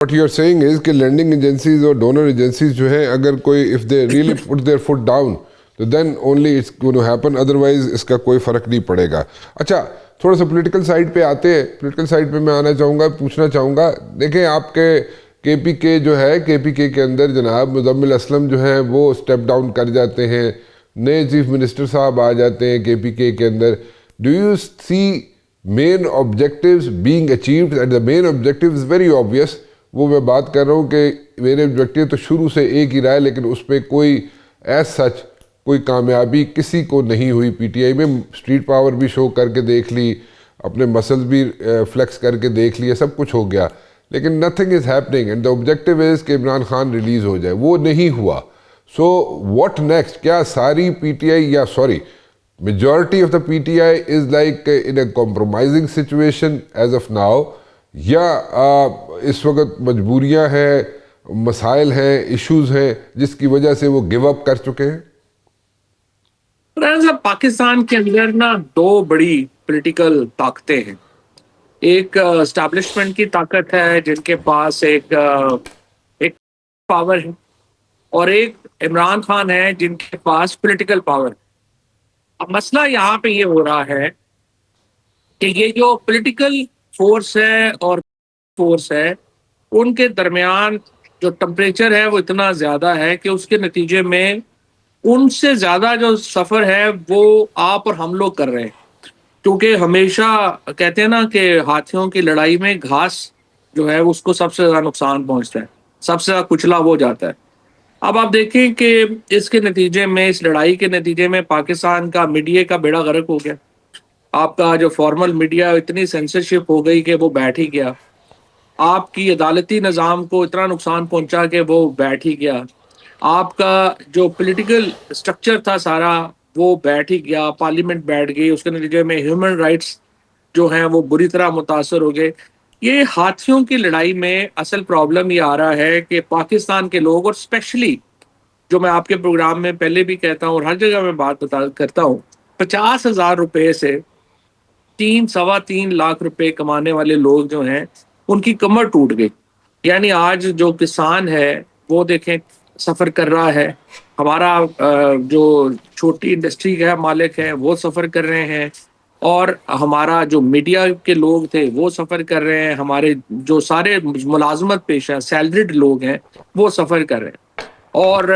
What you are saying is कि lending agencies और donor agencies जो हैं, अगर कोई if they really put their foot down, तो then only it's going to happen, otherwise इसका कोई फ़र्क नहीं पड़ेगा। अच्छा, थोड़ा सा पॉलिटिकल साइड पे आते हैं। पॉलिटिकल साइड पे मैं आना चाहूँगा, पूछना चाहूँगा, देखें आपके KPK जो है, KPK के अंदर जनाब मुज़म्मिल असलम जो है वो स्टेप डाउन कर जाते हैं, नए चीफ मिनिस्टर साहब आ जाते हैं KPK के अंदर। Do you see main objectives being achieved? And the main objective is very obvious. वो मैं बात कर रहा हूँ कि मेरे ऑब्जेक्टिव तो शुरू से एक ही रहा है, लेकिन उस पर कोई एज सच कोई कामयाबी किसी को नहीं हुई। PTI में स्ट्रीट पावर भी शो करके देख ली, अपने मसल्स भी फ्लेक्स करके देख लिए, सब कुछ हो गया, लेकिन nothing is happening. And the objective is कि इमरान खान रिलीज़ हो जाए, वो नहीं हुआ। So what next? क्या सारी PTI या sorry majority of the PTI is like in a compromising situation as of now, या इस वक्त मजबूरियां हैं, मसाइल हैं, इश्यूज हैं जिसकी वजह से वो गिव अप कर चुके हैं? पाकिस्तान के अंदर ना दो बड़ी पॉलिटिकल ताकतें हैं। एक एस्टैब्लिशमेंट की ताकत है जिनके पास एक पावर है, और एक इमरान खान है जिनके पास पॉलिटिकल पावर। अब मसला यहाँ पे ये हो रहा है कि ये जो पॉलिटिकल फोर्स है और फोर्स है, उनके दरमियान जो टेम्परेचर है वो इतना ज़्यादा है कि उसके नतीजे में उनसे ज़्यादा जो सफ़र है वो आप और हम लोग कर रहे हैं। क्योंकि हमेशा कहते हैं ना कि हाथियों की लड़ाई में घास जो है उसको सबसे ज़्यादा नुकसान पहुंचता है, सबसे ज़्यादा कुचला वो जाता है। अब आप देखें कि इसके नतीजे में, इस लड़ाई के नतीजे में पाकिस्तान का मीडिया का बेड़ा गर्क हो गया। आपका जो फॉर्मल मीडिया इतनी सेंसरशिप हो गई कि वो बैठ ही गया। आपकी अदालती निज़ाम को इतना नुकसान पहुंचा कि वो बैठ ही गया। आपका जो पॉलिटिकल स्ट्रक्चर था सारा वो बैठ ही गया, पार्लियामेंट बैठ गई, उसके नतीजे में ह्यूमन राइट्स जो हैं वो बुरी तरह मुतासर हो गए। ये हाथियों की लड़ाई में असल प्रॉब्लम ये आ रहा है कि पाकिस्तान के लोग, और स्पेशली जो मैं आपके प्रोग्राम में पहले भी कहता हूँ और हर जगह मैं बात करता हूँ, 50,000 रुपये से 3-3.25 लाख रुपए कमाने वाले लोग जो हैं उनकी कमर टूट गई। यानी आज जो किसान है वो देखें सफ़र कर रहा है, हमारा जो छोटी इंडस्ट्री का मालिक है वो सफ़र कर रहे हैं, और हमारा जो मीडिया के लोग थे वो सफ़र कर रहे हैं, हमारे जो सारे मुलाजमत पेशा सैलरीड लोग हैं वो सफ़र कर रहे हैं। और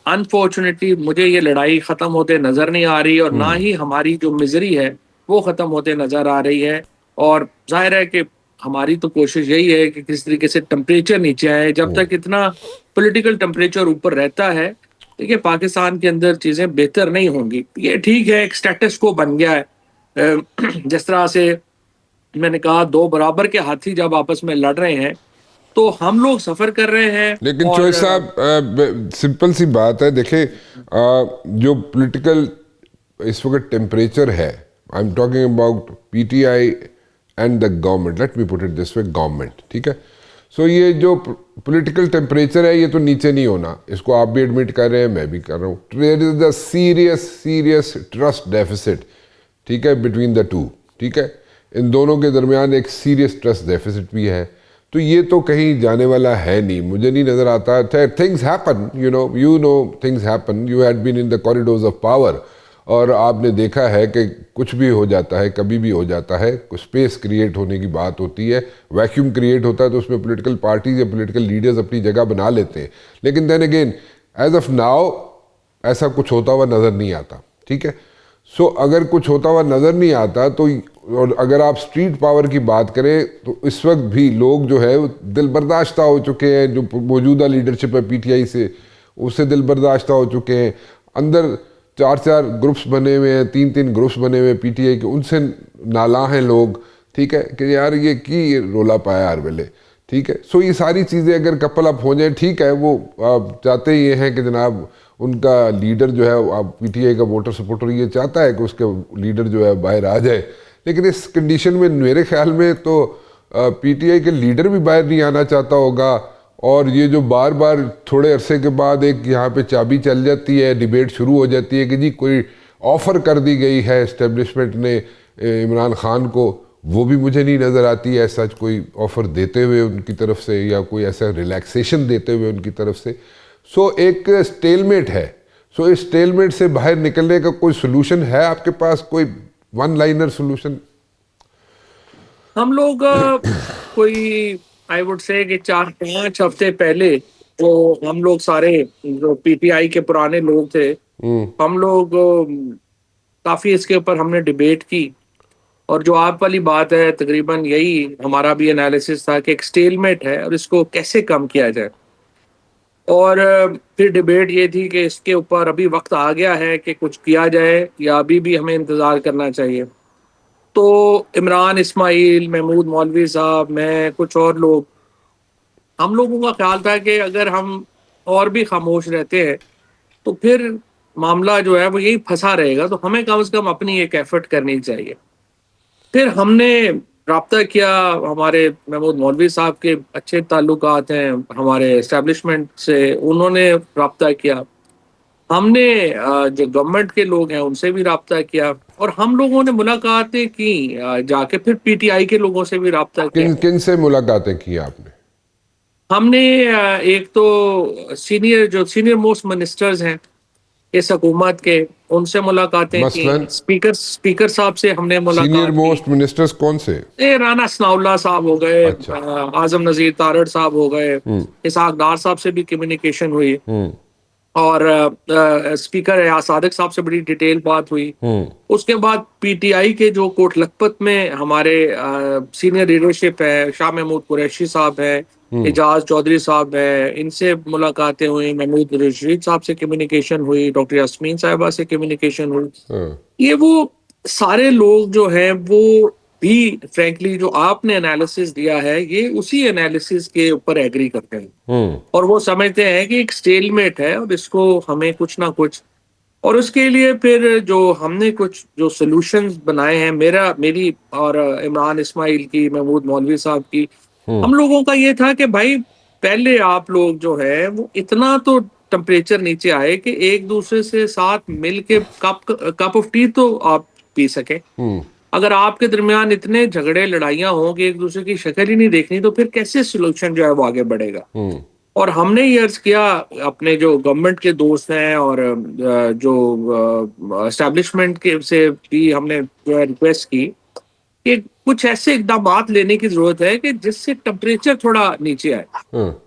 अनफॉर्चुनेटली मुझे ये लड़ाई ख़त्म होते नज़र नहीं आ रही, और ना ही हमारी जो मिजरी है वो ख़त्म होते नज़र आ रही है। और जाहिर है कि हमारी तो कोशिश यही है कि किस तरीके से टेम्परेचर नीचे आए। जब तक इतना पॉलिटिकल टेम्परेचर ऊपर रहता है, देखिए पाकिस्तान के अंदर चीज़ें बेहतर नहीं होंगी। ये ठीक है, एक स्टेटस को बन गया है। जिस तरह से मैंने कहा, दो बराबर के हाथी जब आपस में लड़ रहे हैं तो हम लोग सफ़र कर रहे हैं। लेकिन चोई साहब, सिंपल सी बात है, देखें जो पॉलिटिकल इस वक्त टेम्परेचर है, I am talking about PTI and the government, let me put it this way, government, ठीक है। सो ये जो पॉलिटिकल टेम्परेचर है ये तो नीचे नहीं होना, इसको आप भी एडमिट कर रहे हैं, मैं भी कर रहा हूँ। There is the serious trust deficit, ठीक है, बिटवीन द टू, ठीक है, इन दोनों के दरमियान एक सीरियस ट्रस्ट डेफिसिट भी है। तो ये तो कहीं जाने वाला है नहीं, मुझे नहीं नज़र आता। Things happen, you know things happen, you had been in the corridors of power, और आपने देखा है कि कुछ भी हो जाता है, कभी भी हो जाता है, कुछ स्पेस क्रिएट होने की बात होती है, वैक्यूम क्रिएट होता है, तो उसमें पॉलिटिकल पार्टीज या पॉलिटिकल लीडर्स अपनी जगह बना लेते हैं। लेकिन then again as of now ऐसा कुछ होता हुआ नज़र नहीं आता, ठीक है। सो अगर कुछ होता हुआ नज़र नहीं आता तो, और अगर आप स्ट्रीट पावर की बात करें तो इस वक्त भी लोग जो है दिल बर्दाश्ता हो चुके हैं, जो मौजूदा लीडरशिप है PTI से, उससे दिल बर्दाश्ता हो चुके हैं। अंदर 4-4 ग्रुप्स बने हुए हैं, 3-3 ग्रुप्स बने हुए हैं PTI के, उनसे नाला हैं लोग, ठीक है, कि यार ये की रोला पाया हर वेले, ठीक है। सो ये सारी चीज़ें अगर कपल अप हो जाए, ठीक है, वो चाहते ये हैं कि जनाब उनका लीडर जो है, PTI का वोटर सपोर्टर ये चाहता है कि उसके लीडर जो है बाहर आ जाए। लेकिन इस कंडीशन में मेरे ख्याल में तो PTI के लीडर भी बाहर नहीं आना चाहता होगा, और ये जो बार बार थोड़े अरसे के बाद एक यहाँ पे चाबी चल जाती है, डिबेट शुरू हो जाती है कि जी कोई ऑफ़र कर दी गई है इस्टेब्लिशमेंट ने इमरान खान को, वो भी मुझे नहीं नज़र आती है ऐसा कोई ऑफ़र देते हुए उनकी तरफ से, या कोई ऐसा रिलैक्सेशन देते हुए उनकी तरफ से। सो एक स्टेलमेट है। सो इस स्टेलमेट से बाहर निकलने का कोई सोल्यूशन है आपके पास, कोई वन लाइनर सोल्यूशन? हम लोग कोई आई वुड से कि 4-5 हफ्ते पहले जो हम लोग सारे जो पीटीआई के पुराने लोग थे, हम लोग काफी इसके ऊपर हमने डिबेट की। और जो आप वाली बात है, तकरीबन यही हमारा भी एनालिसिस था कि एक स्टेलमेट है और इसको कैसे कम किया जाए। और फिर डिबेट ये थी कि इसके ऊपर अभी वक्त आ गया है कि कुछ किया जाए या अभी भी हमें इंतज़ार करना चाहिए। तो इमरान इस्माइल, महमूद मौलवी साहब, मैं, कुछ और लोग, हम लोगों का ख्याल था कि अगर हम और भी खामोश रहते हैं तो फिर मामला जो है वो यही फंसा रहेगा, तो हमें कम से कम अपनी एक एफर्ट करनी चाहिए। फिर हमने राब्ता किया, हमारे महमूद मौलवी साहब के अच्छे ताल्लुकात हैं हमारे एस्टेब्लिशमेंट से, उन्होंने राब्ता किया। हमने जो गवर्नमेंट के लोग हैं उनसे भी राब्ता किया, और हम लोगों ने मुलाकातें की, जाके फिर पीटीआई के लोगों से भी राब्ता किया। किन किन से मुलाकातें की आपने? हमने एक तो सीनियर मोस्ट मिनिस्टर्स हैं इस हुकूमत के, उनसे मुलाकातें की। मसलन स्पीकर साहब से हमने सीनियर मुलाकात की। मोस्ट मिनिस्टर्स कौन से? राना सनाउल्लाह साहब हो गए, अच्छा। आजम नजीर तारड़ साहब हो गए, इसहाक डार साहब से भी कम्युनिकेशन हुई, और स्पीकर एयाज सादिक साहब से बड़ी डिटेल बात हुई। उसके बाद पीटीआई के जो कोट लखपत में हमारे सीनियर लीडरशिप है, शाह महमूद कुरैशी साहब है, एजाज चौधरी साहब है, इनसे मुलाकातें हुई। महमूद रशीद साहब से कम्युनिकेशन हुई, डॉक्टर यास्मीन साहिबा से कम्युनिकेशन हुई। ये वो सारे लोग जो हैं वो भी फ्रैंकली जो आपने एनालिसिस दिया है, ये उसी एनालिसिस के ऊपर एग्री करते हैं, और वो समझते हैं कि एक स्टेलमेट है और इसको हमें कुछ ना कुछ, और उसके लिए फिर जो हमने कुछ जो सॉल्यूशंस बनाए हैं, मेरी और इमरान इस्माइल की, महमूद मौलवी साहब की, हम लोगों का ये था कि भाई पहले आप लोग जो है वो इतना तो टेम्परेचर नीचे आए कि एक दूसरे से साथ मिल के कप ऑफ टी तो आप पी सके। अगर आपके दरमियान इतने झगड़े लड़ाइयां हों कि एक दूसरे की शक्ल ही नहीं देखनी, तो फिर कैसे सोल्यूशन जो है वो आगे बढ़ेगा। और हमने ये अर्ज किया अपने जो गवर्नमेंट के दोस्त हैं और जो एस्टेब्लिशमेंट के से भी हमने जो है रिक्वेस्ट की कि कुछ ऐसे इकदाम लेने की जरूरत है कि जिससे टेम्परेचर थोड़ा नीचे आए।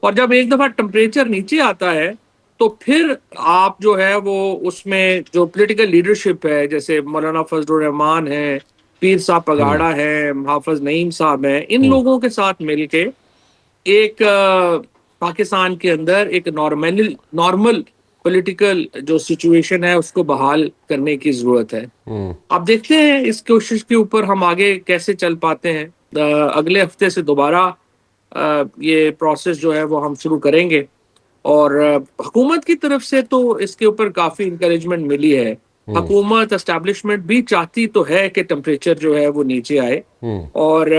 और जब एक दफा टेम्परेचर नीचे आता है तो फिर आप जो है वो उसमें जो पॉलिटिकल लीडरशिप है, जैसे मौलाना फजलुर रहमान है, पीर साहब पगाड़ा है, हाफिज नईम साहब है, इन लोगों के साथ मिलके एक पाकिस्तान के अंदर एक नॉर्मल पॉलिटिकल जो सिचुएशन है उसको बहाल करने की जरूरत है। अब देखते हैं इस कोशिश के ऊपर हम आगे कैसे चल पाते हैं। अगले हफ्ते से दोबारा ये प्रोसेस जो है वो हम शुरू करेंगे, और हुकूमत की तरफ से तो इसके ऊपर काफी इंकरेजमेंट मिली है। हुकूमत एस्टेब्लिशमेंट भी चाहती तो है कि टेम्परेचर जो है वो नीचे आए, और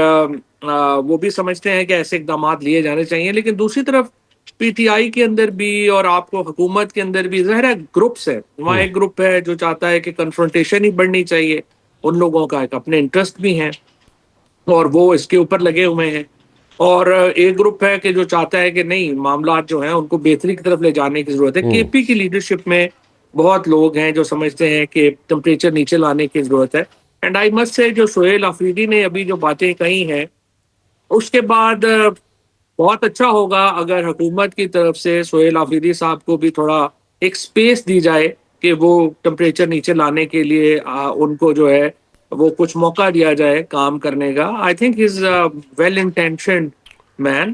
वो भी समझते हैं कि ऐसे इकदाम लिए जाने चाहिए। लेकिन दूसरी तरफ पीटीआई के अंदर भी और आपको हुकूमत के अंदर भी ज़ाहिर है ग्रुप्स है। वहाँ एक ग्रुप है जो चाहता है कि कन्फ्रंटेशन ही बढ़नी चाहिए, उन लोगों का एक अपने इंटरेस्ट भी हैं और वो इसके ऊपर लगे हुए हैं। और एक ग्रुप है कि जो चाहता है कि नहीं, मामला जो है उनको बेहतरी की तरफ ले जाने की जरूरत है। केपी की लीडरशिप में बहुत लोग हैं जो समझते हैं कि टेम्परेचर नीचे लाने की जरूरत है। एंड आई मस्ट से जो सोहेल आफरीदी ने अभी जो बातें कही हैं, उसके बाद बहुत अच्छा होगा अगर हुकूमत की तरफ से सोहेल आफरीदी साहब को भी थोड़ा एक स्पेस दी जाए कि वो टेम्परेचर नीचे लाने के लिए उनको जो है वो कुछ मौका दिया जाए काम करने का। I think is well intentioned man,